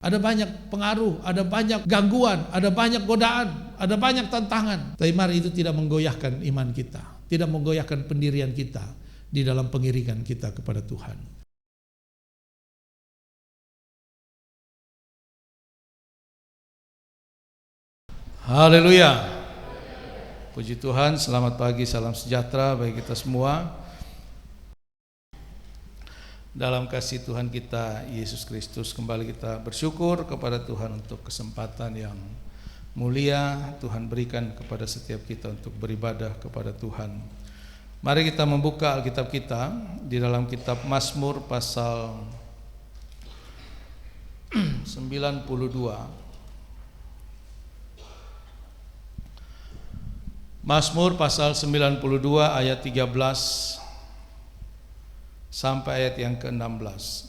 Ada banyak pengaruh, ada banyak gangguan, ada banyak godaan, ada banyak tantangan. Tapi mari itu tidak menggoyahkan iman kita, tidak menggoyahkan pendirian kita di dalam pengiringan kita kepada Tuhan. Haleluya. Puji Tuhan, selamat pagi, salam sejahtera bagi kita semua. Dalam kasih Tuhan kita Yesus Kristus, kembali kita bersyukur kepada Tuhan untuk kesempatan yang mulia Tuhan berikan kepada setiap kita untuk beribadah kepada Tuhan. Mari kita membuka Alkitab kita di dalam kitab Mazmur pasal 92. Mazmur pasal 92 ayat 13 sampai ayat yang ke-16.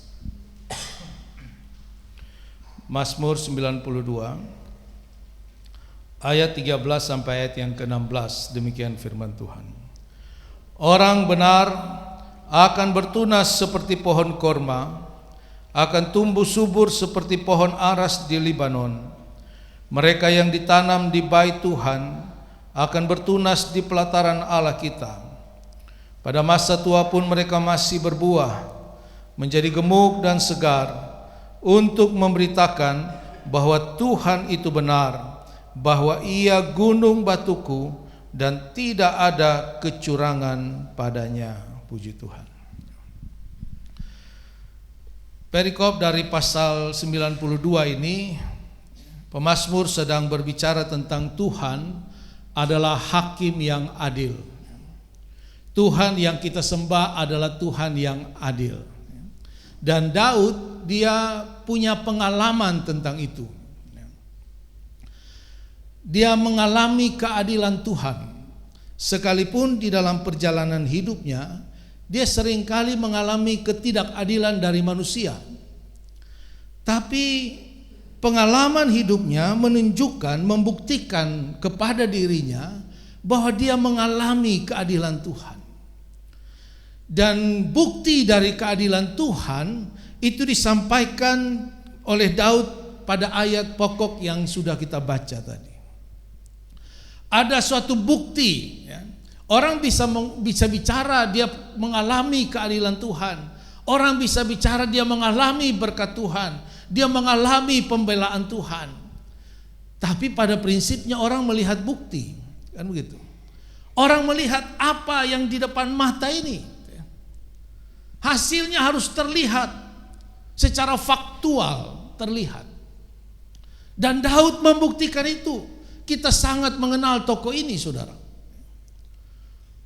Mazmur 92 ayat 13 sampai ayat yang ke-16. Demikian firman Tuhan. Orang benar akan bertunas seperti pohon korma, akan tumbuh subur seperti pohon aras di Libanon. Mereka yang ditanam di bait Tuhan akan bertunas di pelataran Allah kita. Pada masa tua pun mereka masih berbuah, menjadi gemuk dan segar, untuk memberitakan bahwa Tuhan itu benar, bahwa Ia gunung batuku dan tidak ada kecurangan padanya. Puji Tuhan. Perikop dari pasal 92 ini, pemazmur sedang berbicara tentang Tuhan adalah hakim yang adil. Tuhan yang kita sembah adalah Tuhan yang adil. Dan Daud dia punya pengalaman tentang itu. Dia mengalami keadilan Tuhan. Sekalipun di dalam perjalanan hidupnya dia seringkali mengalami ketidakadilan dari manusia. Tapi pengalaman hidupnya menunjukkan, membuktikan kepada dirinya bahwa dia mengalami keadilan Tuhan. Dan bukti dari keadilan Tuhan itu disampaikan oleh Daud pada ayat pokok yang sudah kita baca tadi. Ada suatu bukti, ya. Orang bisa bicara dia mengalami keadilan Tuhan. Orang bisa bicara dia mengalami berkat Tuhan, dia mengalami pembelaan Tuhan. Tapi pada prinsipnya orang melihat bukti, kan begitu. Orang melihat apa yang di depan mata ini. Hasilnya harus terlihat secara faktual, terlihat. Dan Daud membuktikan itu. Kita sangat mengenal tokoh ini, saudara.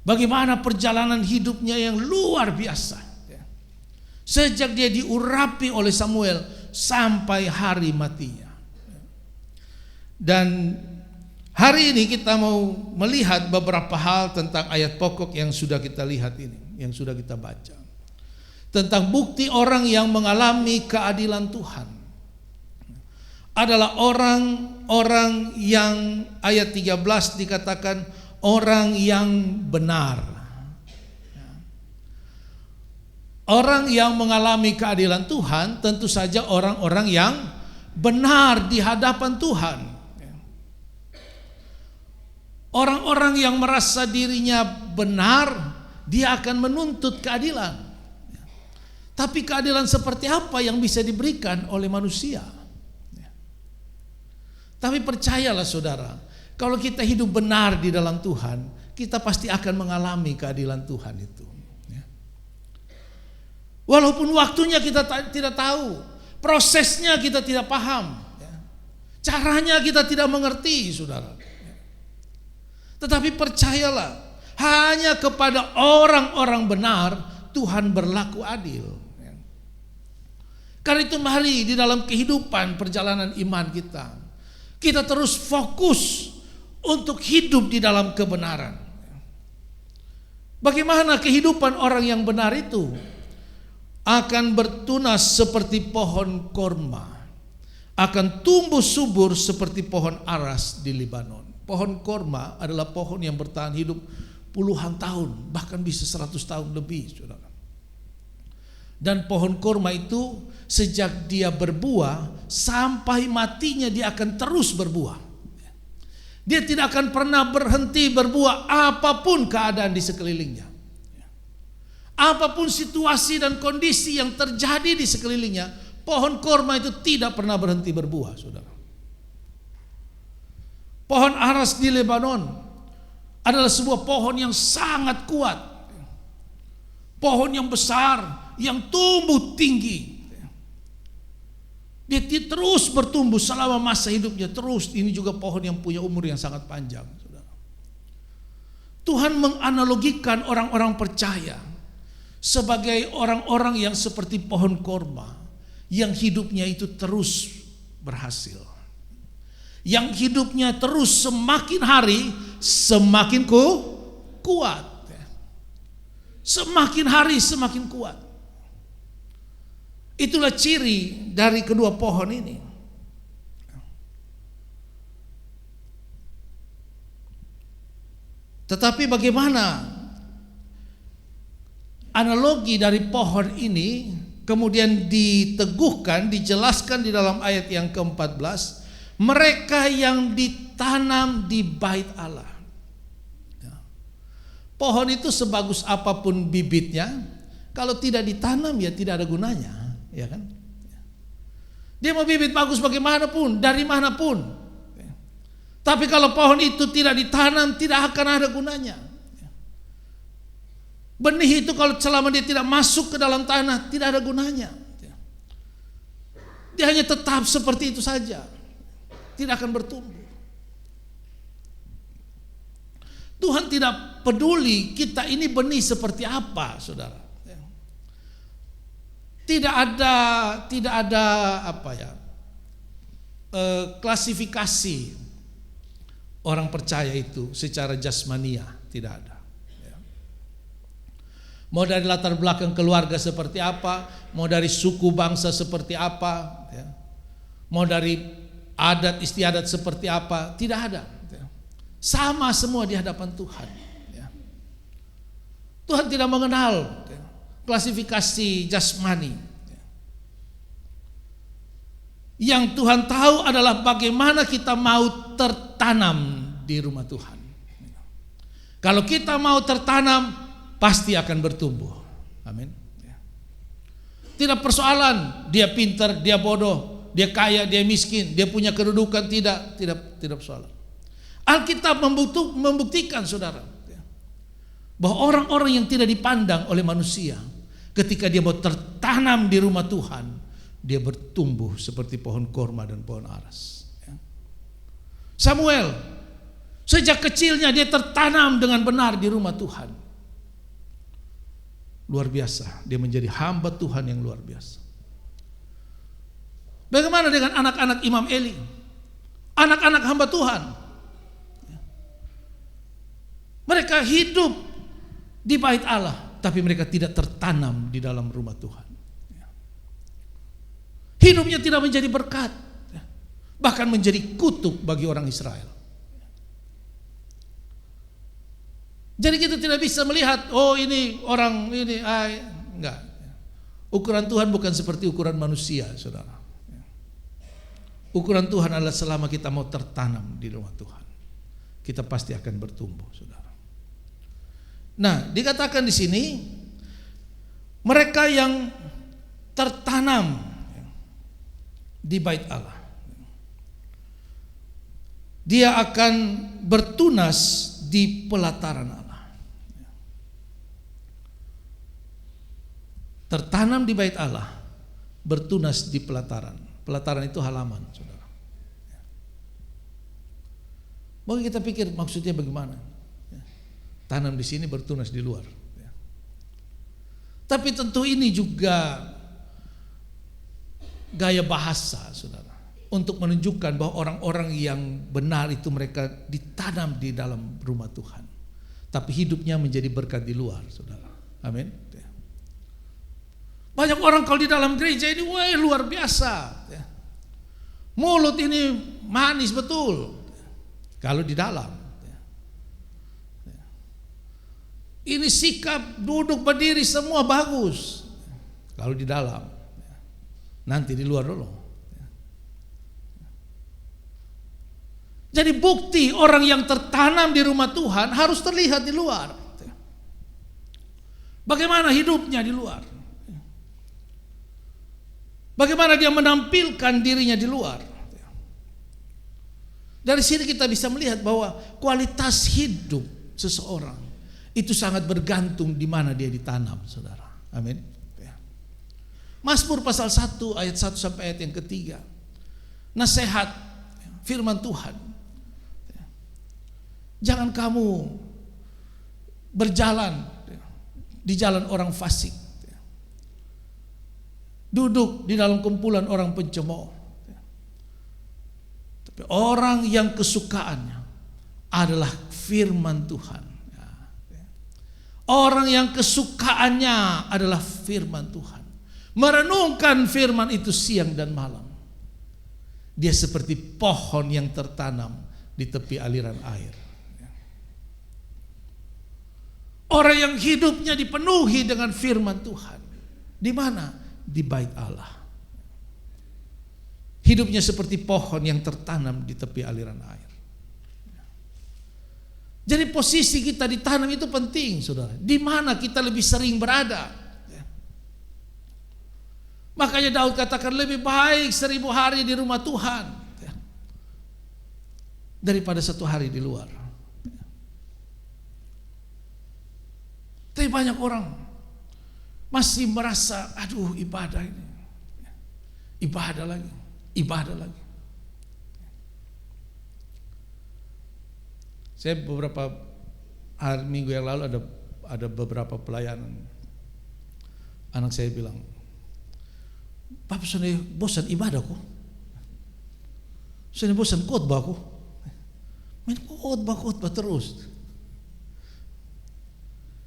Bagaimana perjalanan hidupnya yang luar biasa. Sejak dia diurapi oleh Samuel sampai hari matinya. Dan hari ini kita mau melihat beberapa hal tentang ayat pokok yang sudah kita lihat ini, yang sudah kita baca. Tentang bukti orang yang mengalami keadilan Tuhan adalah orang-orang yang ayat 13 dikatakan orang yang benar. Orang yang mengalami keadilan Tuhan tentu saja orang-orang yang benar di hadapan Tuhan. Orang-orang yang merasa dirinya benar, dia akan menuntut keadilan. Tapi keadilan seperti apa yang bisa diberikan oleh manusia? Tapi percayalah saudara, kalau kita hidup benar di dalam Tuhan, kita pasti akan mengalami keadilan Tuhan itu. Walaupun waktunya kita tidak tahu, prosesnya kita tidak paham, caranya kita tidak mengerti, saudara. Tetapi percayalah, hanya kepada orang-orang benar Tuhan berlaku adil. Karena itu mari di dalam kehidupan perjalanan iman kita terus fokus untuk hidup di dalam kebenaran. Bagaimana kehidupan orang yang benar itu? Akan bertunas seperti pohon korma, akan tumbuh subur seperti pohon aras di Libanon. Pohon korma adalah pohon yang bertahan hidup puluhan tahun, bahkan bisa 100 tahun lebih, saudara. Dan pohon kurma itu sejak dia berbuah sampai matinya dia akan terus berbuah. Dia tidak akan pernah berhenti berbuah apapun keadaan di sekelilingnya. Apapun situasi dan kondisi yang terjadi di sekelilingnya, pohon kurma itu tidak pernah berhenti berbuah, saudara. Pohon aras di Lebanon adalah sebuah pohon yang sangat kuat. Pohon yang besar, yang tumbuh tinggi. Dia terus bertumbuh selama masa hidupnya. Terus, ini juga pohon yang punya umur yang sangat panjang, saudara. Tuhan menganalogikan orang-orang percaya sebagai orang-orang yang seperti pohon korma, yang hidupnya itu terus berhasil, yang hidupnya terus semakin hari semakin kuat, semakin hari semakin kuat. Itulah ciri dari kedua pohon ini. Tetapi bagaimana analogi dari pohon ini kemudian diteguhkan, dijelaskan di dalam ayat yang ke-14, mereka yang ditanam di bait Allah. Pohon itu sebagus apapun bibitnya, kalau tidak ditanam ya tidak ada gunanya, ya kan? Dia mau bibit bagus bagaimanapun, dari manapun, tapi kalau pohon itu tidak ditanam tidak akan ada gunanya. Benih itu kalau selama dia tidak masuk ke dalam tanah tidak ada gunanya. Dia hanya tetap seperti itu saja, tidak akan bertumbuh. Tuhan tidak peduli kita ini benih seperti apa, saudara. Tidak ada apa ya, klasifikasi orang percaya itu secara jasmania, tidak ada. Mau dari latar belakang keluarga seperti apa, mau dari suku bangsa seperti apa, mau dari adat istiadat seperti apa, tidak ada. Sama semua di hadapan Tuhan. Tuhan tidak mengenal klasifikasi jasmani. Yang Tuhan tahu adalah bagaimana kita mau tertanam di rumah Tuhan. Kalau kita mau tertanam, pasti akan bertumbuh. Amin. Tidak persoalan dia pintar, dia bodoh, dia kaya, dia miskin, dia punya kedudukan, tidak persoalan. Alkitab membuktikan, saudara, bahwa orang-orang yang tidak dipandang oleh manusia, ketika dia mau tertanam di rumah Tuhan, dia bertumbuh seperti pohon korma dan pohon aras. Samuel, sejak kecilnya dia tertanam dengan benar di rumah Tuhan. Luar biasa, dia menjadi hamba Tuhan yang luar biasa. Bagaimana dengan anak-anak Imam Eli? Anak-anak hamba Tuhan. Mereka hidup di bait Allah, tapi mereka tidak tertanam di dalam rumah Tuhan. Hidupnya tidak menjadi berkat, bahkan menjadi kutuk bagi orang Israel. Jadi kita tidak bisa melihat, oh ini orang ini, enggak. Ukuran Tuhan bukan seperti ukuran manusia, saudara. Ukuran Tuhan adalah selama kita mau tertanam di rumah Tuhan, kita pasti akan bertumbuh, saudara. Nah, dikatakan di sini mereka yang tertanam di bait Allah, dia akan bertunas di pelataran Allah. Tertanam di bait Allah, bertunas di pelataran. Pelataran itu halaman, saudara. Mungkin kita pikir maksudnya bagaimana? Tanam di sini, bertunas di luar. Tapi tentu ini juga gaya bahasa, saudara, untuk menunjukkan bahwa orang-orang yang benar itu mereka ditanam di dalam rumah Tuhan, tapi hidupnya menjadi berkat di luar, saudara. Amin. Banyak orang kalau di dalam gereja ini, wah luar biasa, mulut ini manis betul, kalau di dalam ini sikap duduk berdiri semua bagus, Kalau di dalam, nanti di luar dulu. Jadi bukti orang yang tertanam di rumah Tuhan harus terlihat di luar. Bagaimana hidupnya di luar? Bagaimana dia menampilkan dirinya di luar? Dari sini kita bisa melihat bahwa kualitas hidup seseorang itu sangat bergantung di mana dia ditanam, saudara. Amin. Mazmur pasal 1 ayat 1 sampai ayat yang ketiga. Nasihat firman Tuhan. Jangan kamu berjalan di jalan orang fasik, duduk di dalam kumpulan orang pencemooh. Tapi orang yang kesukaannya adalah firman Tuhan. Orang yang kesukaannya adalah firman Tuhan, merenungkan firman itu siang dan malam. Dia seperti pohon yang tertanam di tepi aliran air. Orang yang hidupnya dipenuhi dengan firman Tuhan. Di mana? Di bait Allah. Hidupnya seperti pohon yang tertanam di tepi aliran air. Jadi posisi kita ditanam itu penting, saudara. Di mana kita lebih sering berada. Makanya Daud katakan lebih baik 1000 hari di rumah Tuhan daripada 1 hari di luar. Tapi banyak orang masih merasa, aduh ibadah ini, ibadah lagi, ibadah lagi. Saya beberapa hari minggu yang lalu ada beberapa pelayanan. Anak saya bilang, Papa sudah bosan ibadahku, sudah bosan khotbahku, main khotbah terus.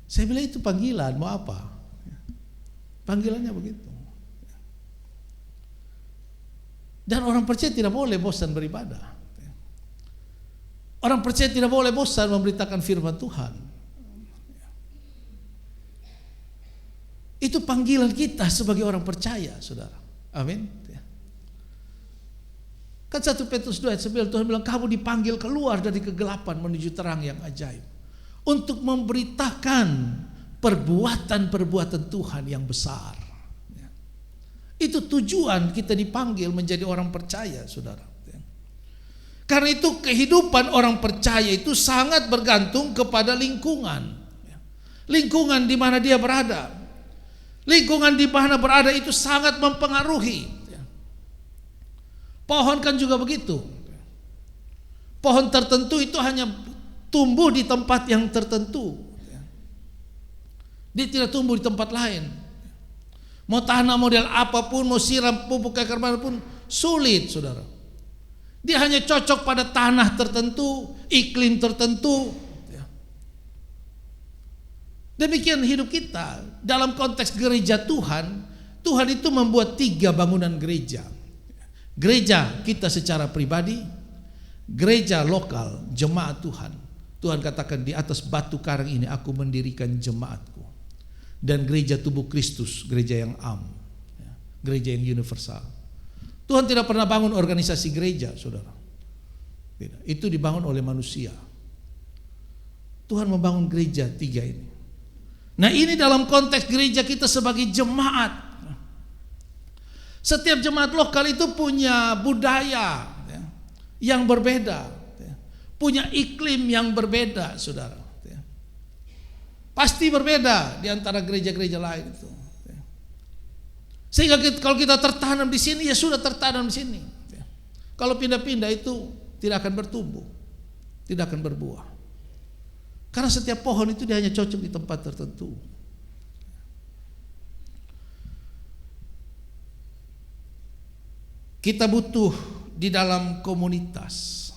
Saya bilang itu panggilan, mau apa? Panggilannya begitu. Dan orang percaya tidak boleh bosan beribadah. Orang percaya tidak boleh bosan memberitakan firman Tuhan. Itu panggilan kita sebagai orang percaya, saudara. Amin. Kan 1 Petrus 2 ayat 9 Tuhan bilang kamu dipanggil keluar dari kegelapan menuju terang yang ajaib. Untuk memberitakan perbuatan-perbuatan Tuhan yang besar. Itu tujuan kita dipanggil menjadi orang percaya, saudara. Karena itu kehidupan orang percaya itu sangat bergantung kepada lingkungan. Lingkungan di mana dia berada. Lingkungan di mana berada itu sangat mempengaruhi. Pohon kan juga begitu. Pohon tertentu itu hanya tumbuh di tempat yang tertentu. Dia tidak tumbuh di tempat lain. Mau tanam model apapun, mau siram pupuk akar manapun sulit, saudara. Dia hanya cocok pada tanah tertentu, iklim tertentu. Demikian hidup kita. Dalam konteks gereja Tuhan, Tuhan itu membuat 3 bangunan gereja. Gereja kita secara pribadi, gereja lokal, jemaat Tuhan. Tuhan katakan di atas batu karang ini aku mendirikan jemaatku. Dan gereja tubuh Kristus, gereja yang gereja yang universal. Tuhan tidak pernah bangun organisasi gereja, saudara. Tidak. Itu dibangun oleh manusia. Tuhan membangun gereja 3 ini. Nah ini dalam konteks gereja kita sebagai jemaat. Setiap jemaat lokal itu punya budaya yang berbeda. Punya iklim yang berbeda, saudara. Pasti berbeda di antara gereja-gereja lain itu. Sehingga kalau kita tertanam di sini, ya sudah tertanam di sini. Kalau pindah-pindah itu tidak akan bertumbuh, tidak akan berbuah. Karena setiap pohon itu dia hanya cocok di tempat tertentu. Kita butuh di dalam komunitas.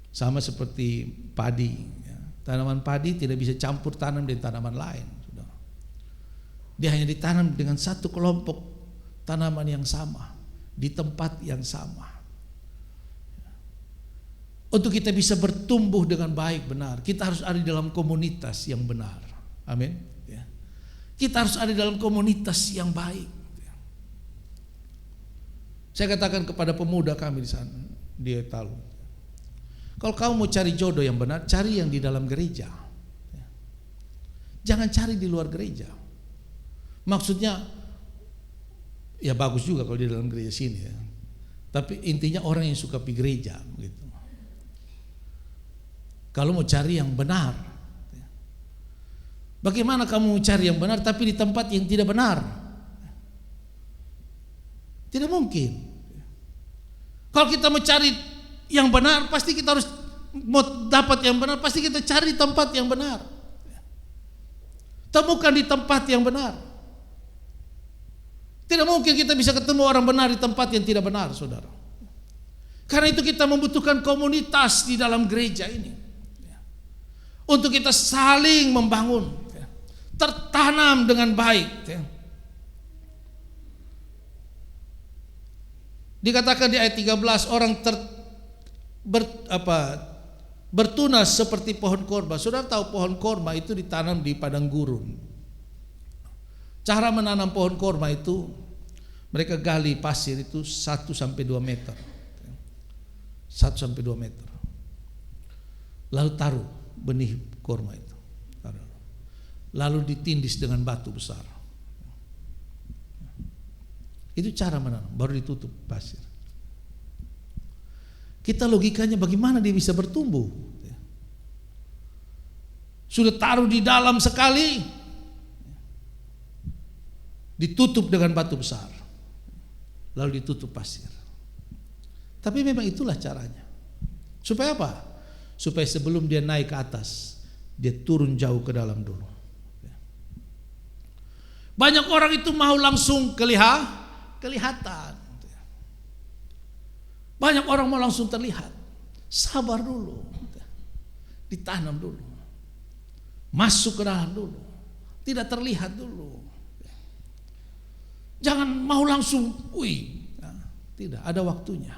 Sama seperti padi. Tanaman padi tidak bisa campur tanam dengan tanaman lain. Dia hanya ditanam dengan satu kelompok tanaman yang sama, di tempat yang sama. Untuk kita bisa bertumbuh dengan baik benar, kita harus ada di dalam komunitas yang benar. Amin. Kita harus ada dalam komunitas yang baik. Saya katakan kepada pemuda kami di sana, di Talu, kalau kamu mau cari jodoh yang benar, cari yang di dalam gereja. Jangan cari di luar gereja. Maksudnya, ya bagus juga kalau di dalam gereja sini ya. Tapi intinya orang yang suka pergi gereja gitu. Kalau mau cari yang benar, bagaimana kamu mau cari yang benar tapi di tempat yang tidak benar? Tidak mungkin. Kalau kita mau cari yang benar, pasti kita harus mau dapat yang benar, pasti kita cari di tempat yang benar. Temukan di tempat yang benar. Tidak mungkin kita bisa ketemu orang benar di tempat yang tidak benar, saudara. Karena itu kita membutuhkan komunitas di dalam gereja ini, untuk kita saling membangun, tertanam dengan baik. Dikatakan di ayat 13, orang bertunas seperti pohon korma. Saudara tahu pohon korma itu ditanam di padang gurun. Cara menanam pohon korma itu, mereka gali pasir itu 1-2 meter. 1-2 meter. Lalu taruh benih korma itu. Lalu ditindis dengan batu besar. Itu cara menanam, baru ditutup pasir. Kita logikanya bagaimana dia bisa bertumbuh? Sudah taruh di dalam sekali, ditutup dengan batu besar, lalu ditutup pasir. Tapi memang itulah caranya. Supaya apa? Supaya sebelum dia naik ke atas, dia turun jauh ke dalam dulu. Banyak orang itu mau langsung kelihatan. Banyak orang mau langsung terlihat. Sabar dulu. Ditanam dulu. Masuk ke dalam dulu. Tidak terlihat dulu. Jangan mau langsung, tidak, ada waktunya.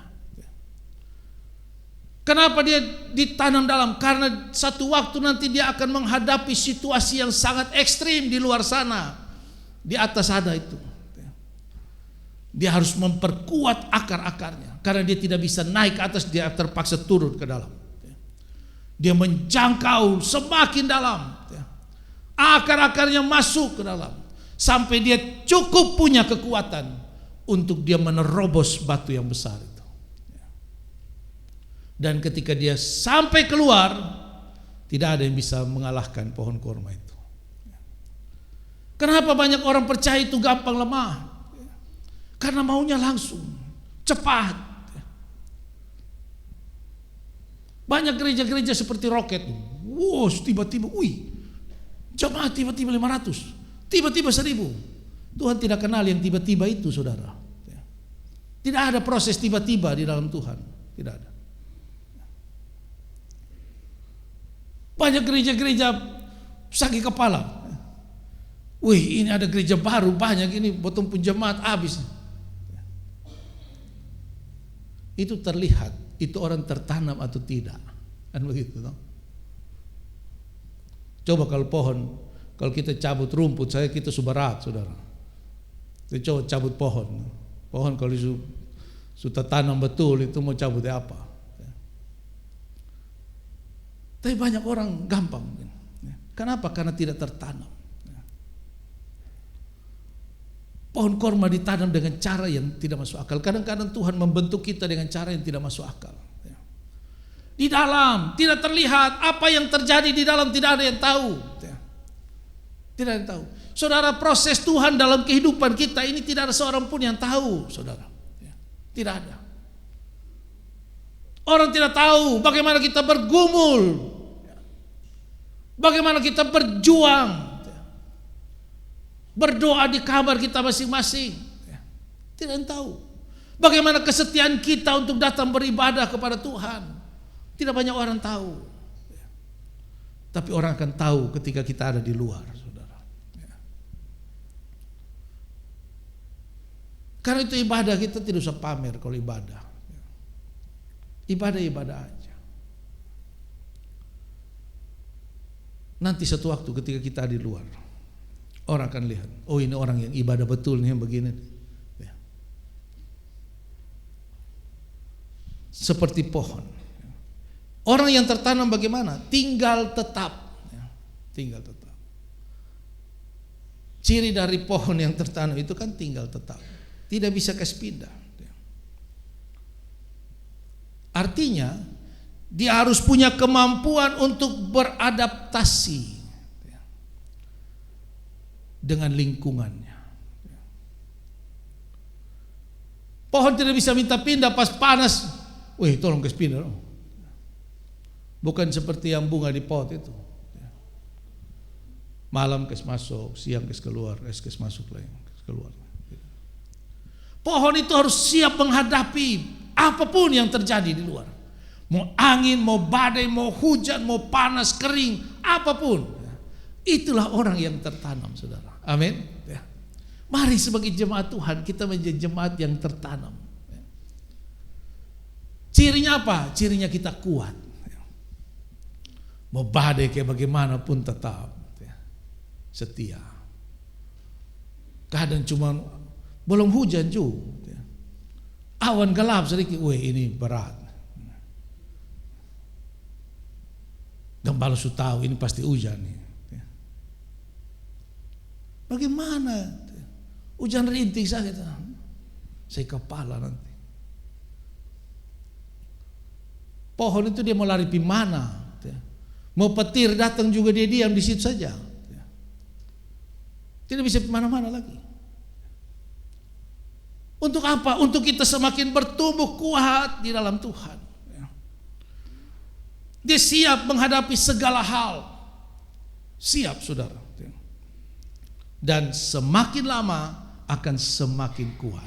Kenapa dia ditanam dalam? Karena satu waktu nanti dia akan menghadapi situasi yang sangat ekstrim di luar sana. Di atas ada itu. Dia harus memperkuat akar-akarnya. Karena dia tidak bisa naik ke atas, dia terpaksa turun ke dalam. Dia menjangkau semakin dalam. Akar-akarnya masuk ke dalam. Sampai dia cukup punya kekuatan untuk dia menerobos batu yang besar itu. Dan ketika dia sampai keluar, tidak ada yang bisa mengalahkan pohon korma itu. Kenapa banyak orang percaya itu gampang lemah? Karena maunya langsung, cepat. Banyak gereja-gereja seperti roket. Wow, tiba-tiba, jemaat tiba-tiba 500, tiba-tiba 1000. Tuhan tidak kenal yang tiba-tiba itu, saudara. Tidak ada proses tiba-tiba di dalam Tuhan. Tidak ada. Banyak gereja-gereja sakit kepala. Ini ada gereja baru banyak ini, potong penjemaat habis. Itu terlihat, itu orang tertanam atau tidak, kan begitu toh? Coba kalau pohon, kalau kita cabut rumput, kita subarat, saudara. Kita coba cabut pohon kalau sudah tanam betul itu mau cabut apa? Tapi banyak orang gampang. Kenapa? Karena tidak tertanam. Pohon korma ditanam dengan cara yang tidak masuk akal. Kadang-kadang Tuhan membentuk kita dengan cara yang tidak masuk akal. Di dalam tidak terlihat, apa yang terjadi di dalam tidak ada yang tahu. Tidak ada yang tahu. Saudara, proses Tuhan dalam kehidupan kita ini tidak ada seorang pun yang tahu, saudara. Tidak ada. Orang tidak tahu bagaimana kita bergumul, bagaimana kita berjuang, berdoa di kamar kita masing-masing. Tidak ada yang tahu. Bagaimana kesetiaan kita untuk datang beribadah kepada Tuhan. Tidak banyak orang tahu. Tapi orang akan tahu ketika kita ada di luar, saudara. Karena itu ibadah kita tidak usah pamer kalau ibadah. Ibadah aja. Nanti satu waktu ketika kita di luar, Orang akan lihat, oh ini orang yang ibadah betul nih yang begini. Ya. Seperti pohon. Orang yang tertanam bagaimana? Tinggal tetap. Ya. Tinggal tetap. Ciri dari pohon yang tertanam itu kan tinggal tetap. Tidak bisa pindah. Ya. Artinya dia harus punya kemampuan untuk beradaptasi dengan lingkungannya. Pohon tidak bisa minta pindah pas panas. Wih, tolong kes pindah. Bukan seperti yang bunga di pot itu. Malam kes masuk, siang kes keluar, kes masuk lagi, kes keluar. Pohon itu harus siap menghadapi apapun yang terjadi di luar. Mau angin, mau badai, mau hujan, mau panas, kering, apapun. Itulah orang yang tertanam, saudara. Amin. Ya. Mari sebagai jemaat Tuhan kita menjadi jemaat yang tertanam. Ya. Cirinya apa? Cirinya kita kuat. Ya. Mau badai kayak bagaimanapun tetap ya. Setia. Kadang cuma belum hujan juga. Ya. Awan gelap sedikit, weh ini berat. Gembala su tahu ini pasti hujan nih. Bagaimana? Hujan rintik saja. Saya kepala nanti. Pohon itu dia mau lari di mana? Mau petir datang juga dia diam di situ saja. Tidak bisa kemana-mana lagi. Untuk apa? Untuk kita semakin bertumbuh kuat di dalam Tuhan. Dia siap menghadapi segala hal. Siap, saudara. Dan semakin lama akan semakin kuat.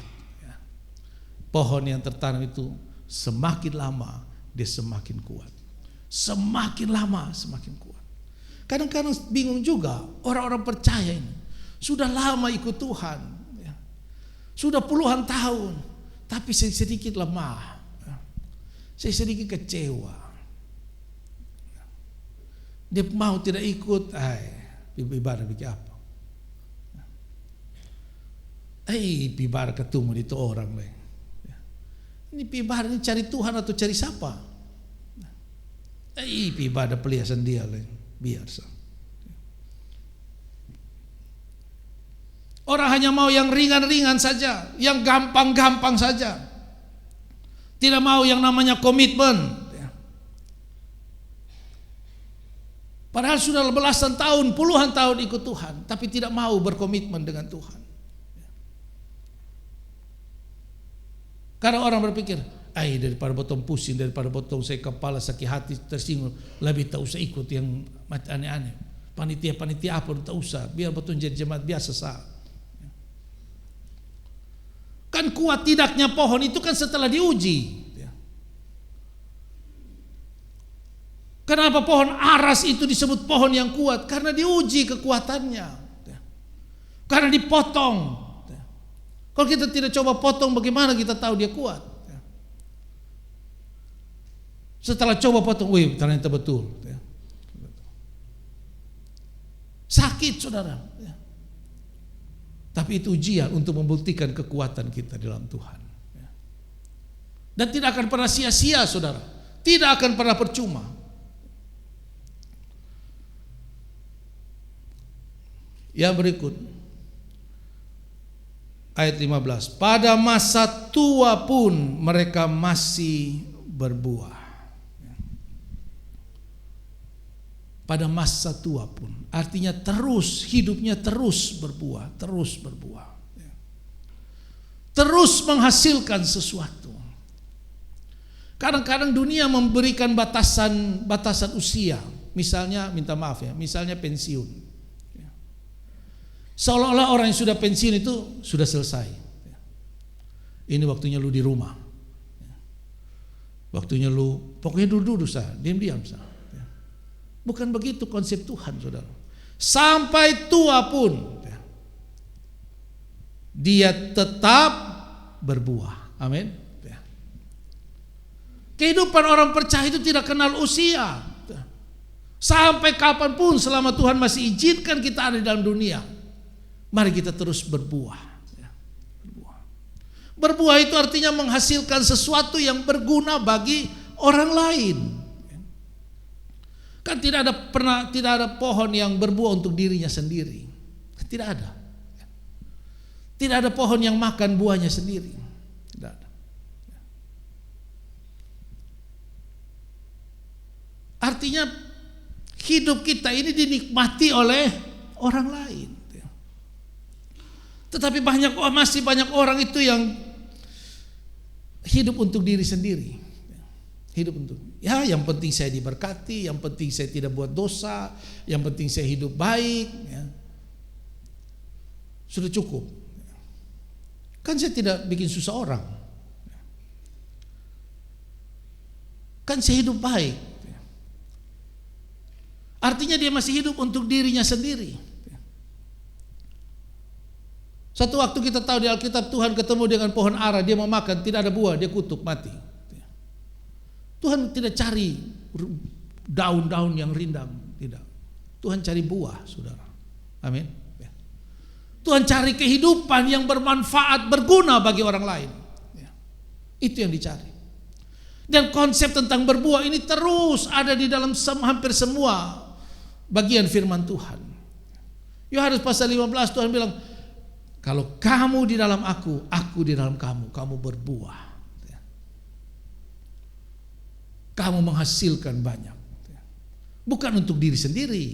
Pohon yang tertanam itu semakin lama dia semakin kuat. Semakin lama semakin kuat. Kadang-kadang bingung juga orang-orang percaya ini. Sudah lama ikut Tuhan. Sudah puluhan tahun. Tapi saya sedikit lemah. Saya sedikit kecewa. Dia mau tidak ikut. Ibadah bikin apa? Pibar ketemu itu orang lain. Ini pibar ini cari Tuhan atau cari siapa? Pibar ada peliasan dia lain. Biasa. Orang hanya mau yang ringan-ringan saja, yang gampang-gampang saja. Tidak mau yang namanya komitmen. Padahal sudah belasan tahun, puluhan tahun ikut Tuhan, tapi tidak mau berkomitmen dengan Tuhan. Karena orang berpikir, daripada potong pusing, daripada potong saya kepala sakit hati tersinggung, lebih tak usah ikut yang aneh-aneh. Panitia apa tak usah, biar potong jadi jemaat biasa sah. Kan kuat tidaknya pohon itu kan setelah diuji. Kenapa pohon aras itu disebut pohon yang kuat? Karena diuji kekuatannya. Karena dipotong. Kalau kita tidak coba potong, bagaimana kita tahu dia kuat? Setelah coba potong, wih ternyata betul. Sakit, saudara. Tapi itu ujian untuk membuktikan kekuatan kita di dalam Tuhan. Dan tidak akan pernah sia-sia, saudara. Tidak akan pernah percuma. Yang berikut. Ayat 15. Pada masa tua pun mereka masih berbuah. Pada masa tua pun. Artinya terus, hidupnya terus berbuah. Terus berbuah. Terus menghasilkan sesuatu. Kadang-kadang dunia memberikan batasan usia. Misalnya, minta maaf ya, misalnya pensiun. Seolah-olah orang yang sudah pensiun itu sudah selesai. Ini waktunya lu di rumah. Waktunya lu, pokoknya duduk-duduk sah, diam-diam sah. Bukan begitu konsep Tuhan, saudara. Sampai tua pun dia tetap berbuah. Amin. Kehidupan orang percaya itu tidak kenal usia. Sampai kapanpun selama Tuhan masih izinkan kita ada di dalam dunia. Mari kita terus berbuah. Berbuah itu artinya menghasilkan sesuatu yang berguna bagi orang lain. Kan tidak ada pohon yang berbuah untuk dirinya sendiri. Tidak ada. Tidak ada pohon yang makan buahnya sendiri. Tidak ada. Artinya hidup kita ini dinikmati oleh orang lain. Tetapi masih banyak orang itu yang hidup untuk diri sendiri. Hidup untuk, yang penting saya diberkati, yang penting saya tidak buat dosa, yang penting saya hidup baik. Sudah cukup. Kan saya tidak bikin susah orang. Kan saya hidup baik. Artinya dia masih hidup untuk dirinya sendiri. Satu waktu kita tahu di Alkitab Tuhan ketemu dengan pohon ara, dia mau makan, tidak ada buah, dia kutuk, mati. Tuhan tidak cari daun-daun yang rindang, tidak. Tuhan cari buah, saudara. Amin. Tuhan cari kehidupan yang bermanfaat, berguna bagi orang lain. Itu yang dicari. Dan konsep tentang berbuah ini terus ada di dalam hampir semua bagian firman Tuhan. Yohanes pasal 15 Tuhan bilang, kalau kamu di dalam aku di dalam kamu, kamu berbuah. Kamu menghasilkan banyak. Bukan untuk diri sendiri.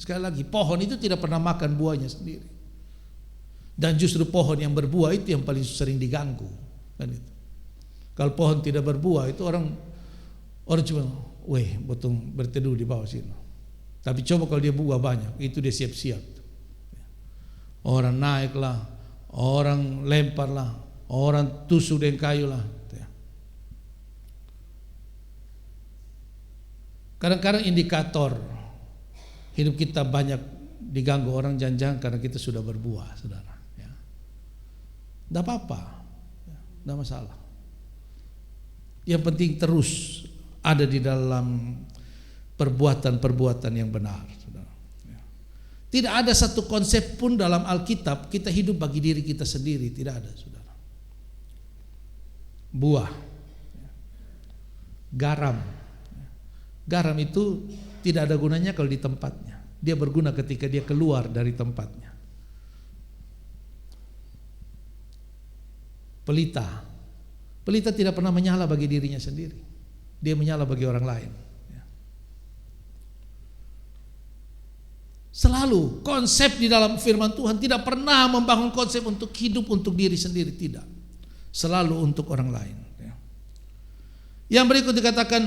Sekali lagi, pohon itu tidak pernah makan buahnya sendiri. Dan justru pohon yang berbuah itu yang paling sering diganggu. Kan itu. Kalau pohon tidak berbuah itu orang cuma, betul berteduh di bawah sini. Tapi coba kalau dia buah banyak, itu dia siap-siap. Orang naiklah, orang lemparlah, orang tusuk dengan kayu lah. Kadang-kadang indikator hidup kita banyak diganggu orang jangan-jangan karena kita sudah berbuah, saudara. Tidak apa-apa, tidak masalah. Yang penting terus ada di dalam perbuatan-perbuatan yang benar, saudara. Tidak ada satu konsep pun dalam Alkitab kita hidup bagi diri kita sendiri, tidak ada, saudara. Buah, garam itu tidak ada gunanya kalau di tempatnya. Dia berguna ketika dia keluar dari tempatnya. Pelita tidak pernah menyala bagi dirinya sendiri. Dia menyala bagi orang lain. Selalu konsep di dalam firman Tuhan tidak pernah membangun konsep untuk hidup untuk diri sendiri, tidak. Selalu untuk orang lain. Yang berikut dikatakan,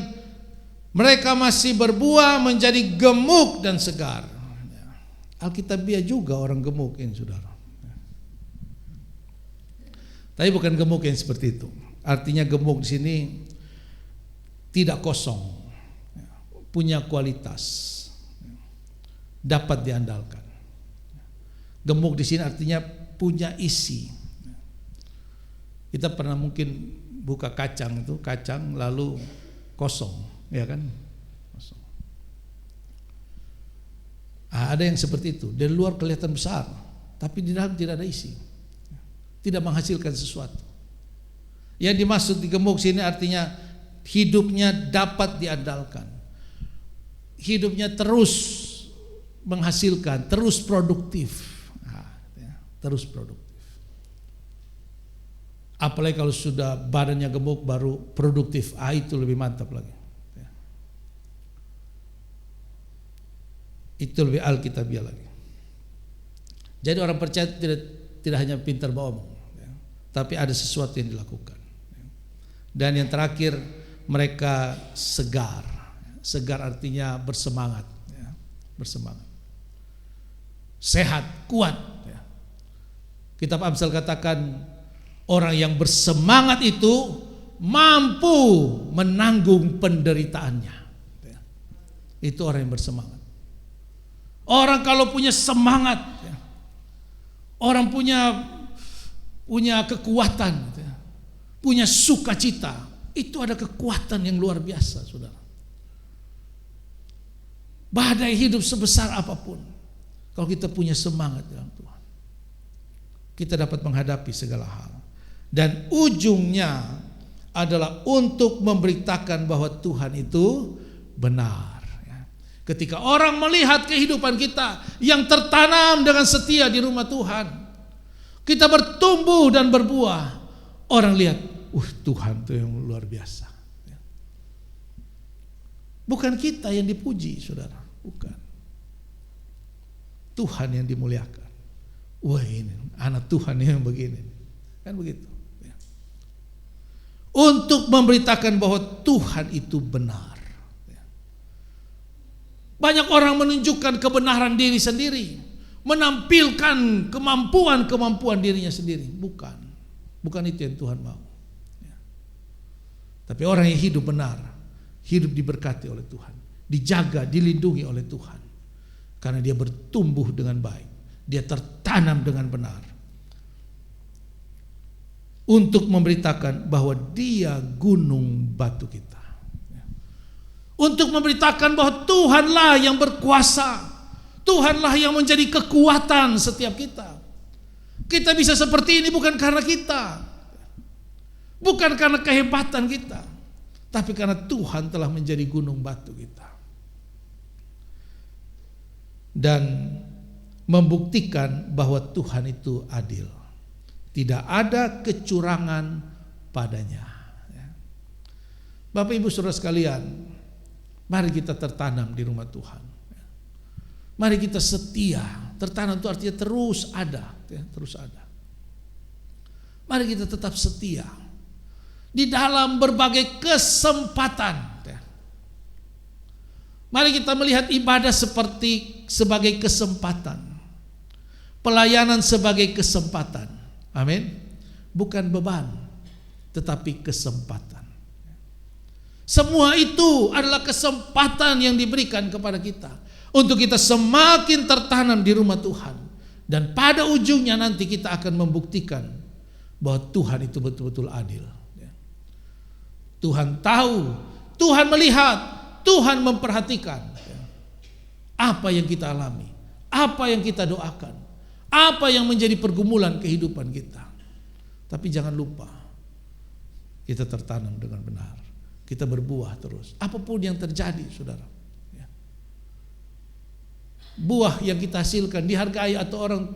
mereka masih berbuah menjadi gemuk dan segar. Alkitabiah juga orang gemuk ini, saudara. Tapi bukan gemuk yang seperti itu. Artinya gemuk di sini tidak kosong, punya kualitas, dapat diandalkan. Gemuk di sini artinya punya isi. Kita pernah mungkin buka kacang lalu kosong, ya kan? Kosong. Ada yang seperti itu, dari luar kelihatan besar, tapi di dalam tidak ada isi, tidak menghasilkan sesuatu. Yang dimaksud di gemuk sini artinya hidupnya dapat diandalkan, hidupnya terus menghasilkan, terus produktif, terus produktif. Apalagi kalau sudah badannya gemuk baru produktif, itu lebih mantap lagi. Itu lebih alkitabiah lagi. Jadi orang percaya tidak hanya pintar beromong, tapi ada sesuatu yang dilakukan. Dan yang terakhir, mereka segar. Segar artinya bersemangat, bersemangat, sehat, kuat. Kitab Amsal katakan, orang yang bersemangat itu mampu menanggung penderitaannya. Itu orang yang bersemangat. Orang kalau punya semangat, orang punya kekuatan, punya sukacita, itu ada kekuatan yang luar biasa, saudara. Badai hidup sebesar apapun, kalau kita punya semangat dalam Tuhan, kita dapat menghadapi segala hal. Dan ujungnya adalah untuk memberitakan bahwa Tuhan itu benar. Ketika orang melihat kehidupan kita yang tertanam dengan setia di rumah Tuhan, kita bertumbuh dan berbuah, orang lihat, Tuhan itu yang luar biasa. Bukan kita yang dipuji, saudara, bukan. Tuhan yang dimuliakan. Wah, ini anak Tuhan yang begini, kan begitu. Untuk memberitakan bahwa Tuhan itu benar. Banyak orang menunjukkan kebenaran diri sendiri, menampilkan kemampuan dirinya sendiri. Bukan itu yang Tuhan mau. Tapi orang yang hidup benar, hidup diberkati oleh Tuhan, dijaga, dilindungi oleh Tuhan, karena dia bertumbuh dengan baik. Dia tertanam dengan benar untuk memberitakan bahwa dia gunung batu kita, untuk memberitakan bahwa Tuhanlah yang berkuasa, Tuhanlah yang menjadi kekuatan setiap kita. Kita bisa seperti ini bukan karena kita, bukan karena kehebatan kita, tapi karena Tuhan telah menjadi gunung batu kita. Dan membuktikan bahwa Tuhan itu adil. Tidak ada kecurangan padanya. Bapak Ibu Saudara sekalian, mari kita tertanam di rumah Tuhan. Mari kita setia. Tertanam itu artinya terus ada, terus ada. Mari kita tetap setia di dalam berbagai kesempatan. Mari kita melihat ibadah sebagai kesempatan. Pelayanan sebagai kesempatan. Amin. Bukan beban, tetapi kesempatan. Semua itu adalah kesempatan yang diberikan kepada kita untuk kita semakin tertanam di rumah Tuhan. Dan pada ujungnya nanti kita akan membuktikan bahwa Tuhan itu betul-betul adil. Tuhan tahu, Tuhan melihat, Tuhan memperhatikan apa yang kita alami, apa yang kita doakan, apa yang menjadi pergumulan kehidupan kita. Tapi jangan lupa, kita tertanam dengan benar, kita berbuah terus, apapun yang terjadi, saudara. Buah yang kita hasilkan dihargai atau orang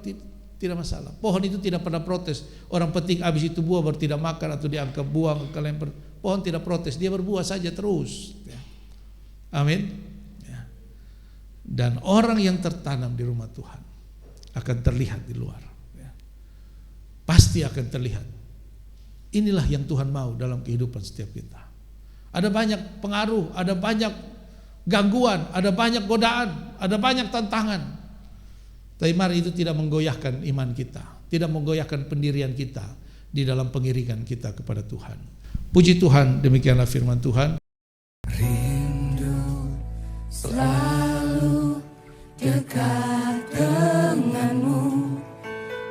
tidak masalah. Pohon itu tidak pernah protes. Orang petik habis itu buah baru tidak makan atau dianggap buang ke lempar. Pohon tidak protes, dia berbuah saja terus. Amin. Dan orang yang tertanam di rumah Tuhan akan terlihat di luar. Pasti akan terlihat. Inilah yang Tuhan mau dalam kehidupan setiap kita. Ada banyak pengaruh, ada banyak gangguan, ada banyak godaan, ada banyak tantangan. Tapi mari itu tidak menggoyahkan iman kita, tidak menggoyahkan pendirian kita di dalam pengiringan kita kepada Tuhan. Puji Tuhan, demikianlah firman Tuhan. Rindu selalu dekat denganmu,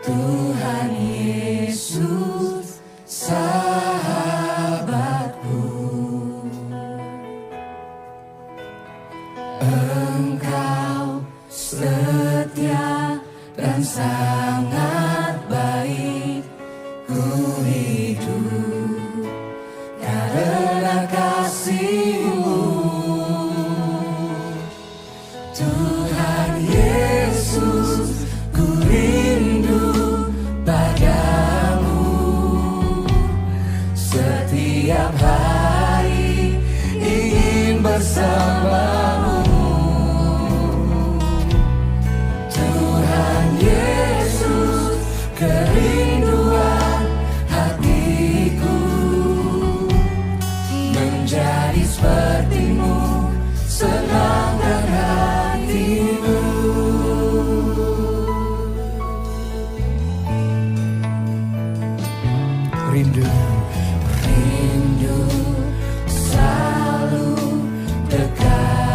Tuhan Yesus sahabatku. Engkau setia dan sangat baik, ku hidup karena kasih-Mu. Tuhan Yesus, ku rindu padamu. Setiap hari ingin bersamamu. Tuhan Yesus, kerinduan hatiku menjadi seperti-Mu, senang dan hatimu. Rindu selalu dekat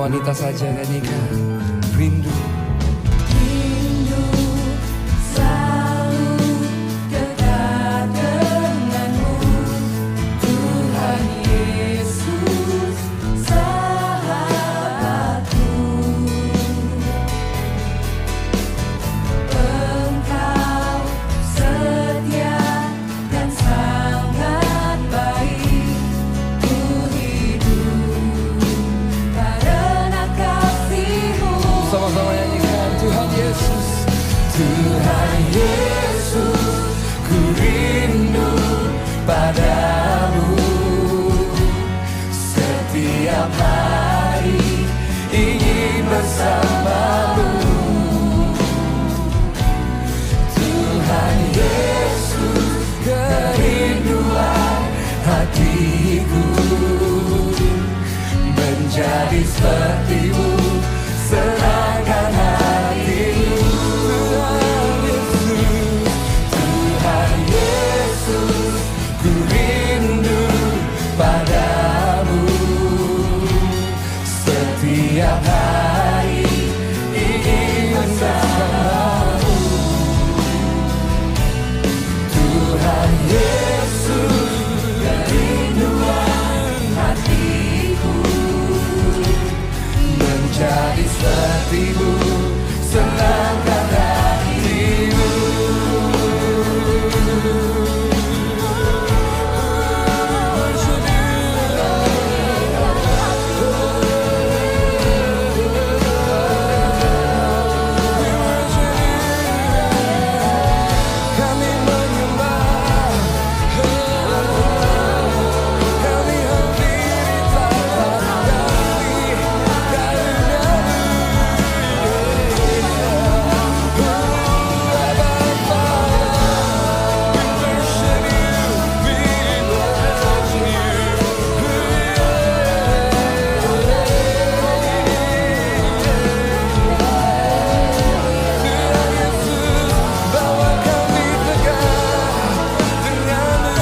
Semua wanita saja nyanyikan rindu. Rindu selalu dekat denganmu, Tuhan Yesus sahabatku. Engkau setia dan sangat baik, ku hidup karena kasih-Mu. Sama-sama nyanyikan Tuhan Yesus. Tuhan Yesus, ku rindu padamu. Setiap hari ingin bersamamu. Tuhan Yesus, kerinduan hatiku, menjadi seperti-Mu, senangkan hatiku. Tuhan Yesus, ku rindu padamu. Setiap hari ingin bersamamu. Tuhan Yesus, kerinduan hatiku, menjadi seperti-Mu, senangkan hatiku. Kami menyembah, kami hampiri tangan kami, bawa kami tegak denganmu,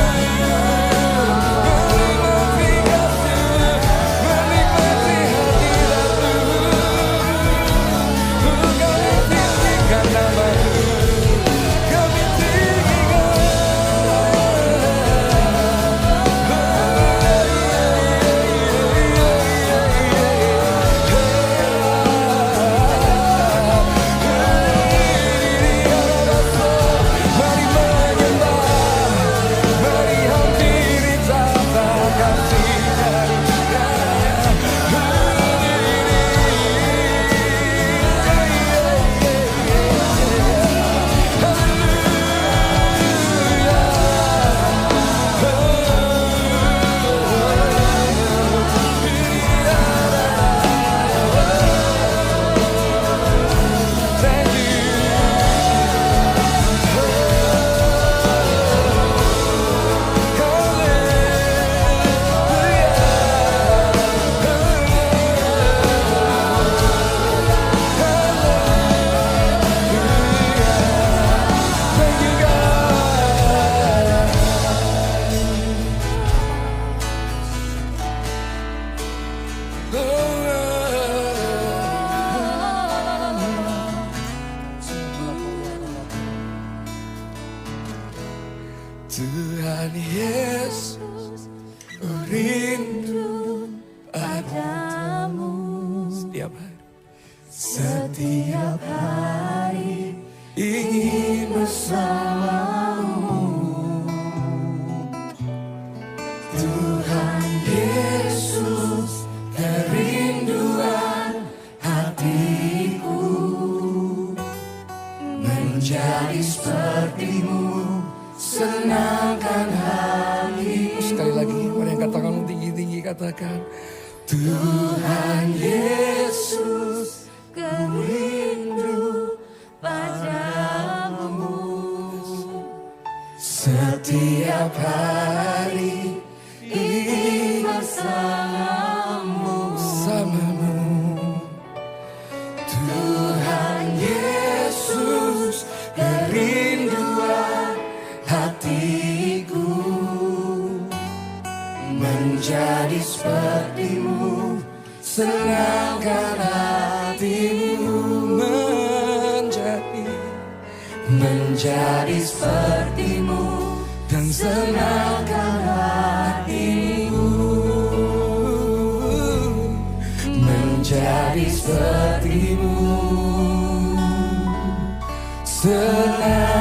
menikmati kasih, menikmati hadirat-Mu. Kami tinggikan nama-Mu, kami mari menyembah, mari hampiri tahta Tuhan Yesus, rindu Padamu setiap hari setiap hari ingin bersamamu. Tuhan Yesus, kerinduan hatiku, menjadi seperti-Mu, senangkan hatiku. sekali lagi, mari angkat tanganmu tinggi-tinggi, katakan Tuhan Yesus, ku rindu padamu. Setiap hari ingin bersamamu. Tuhan Yesus, kerinduan hatiku, menjadi seperti-Mu, Senangkan hatimu menjadi sepertimu, dan senangkan hatimu menjadi sepertimu. Senang